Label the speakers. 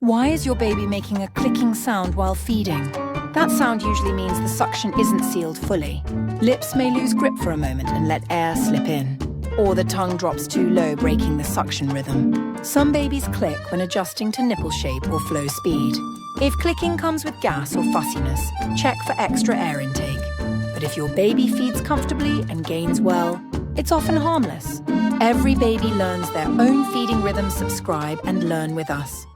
Speaker 1: Why is your baby making a clicking sound while feeding? That sound usually means the suction isn't sealed fully. Lips may lose grip for a moment and let air slip in. Or the tongue drops too low, breaking the suction rhythm. Some babies click when adjusting to nipple shape or flow speed. If clicking comes with gas or fussiness, check for extra air intake. But if your baby feeds comfortably and gains well, it's often harmless. Every baby learns their own feeding rhythm. Subscribe and learn with us.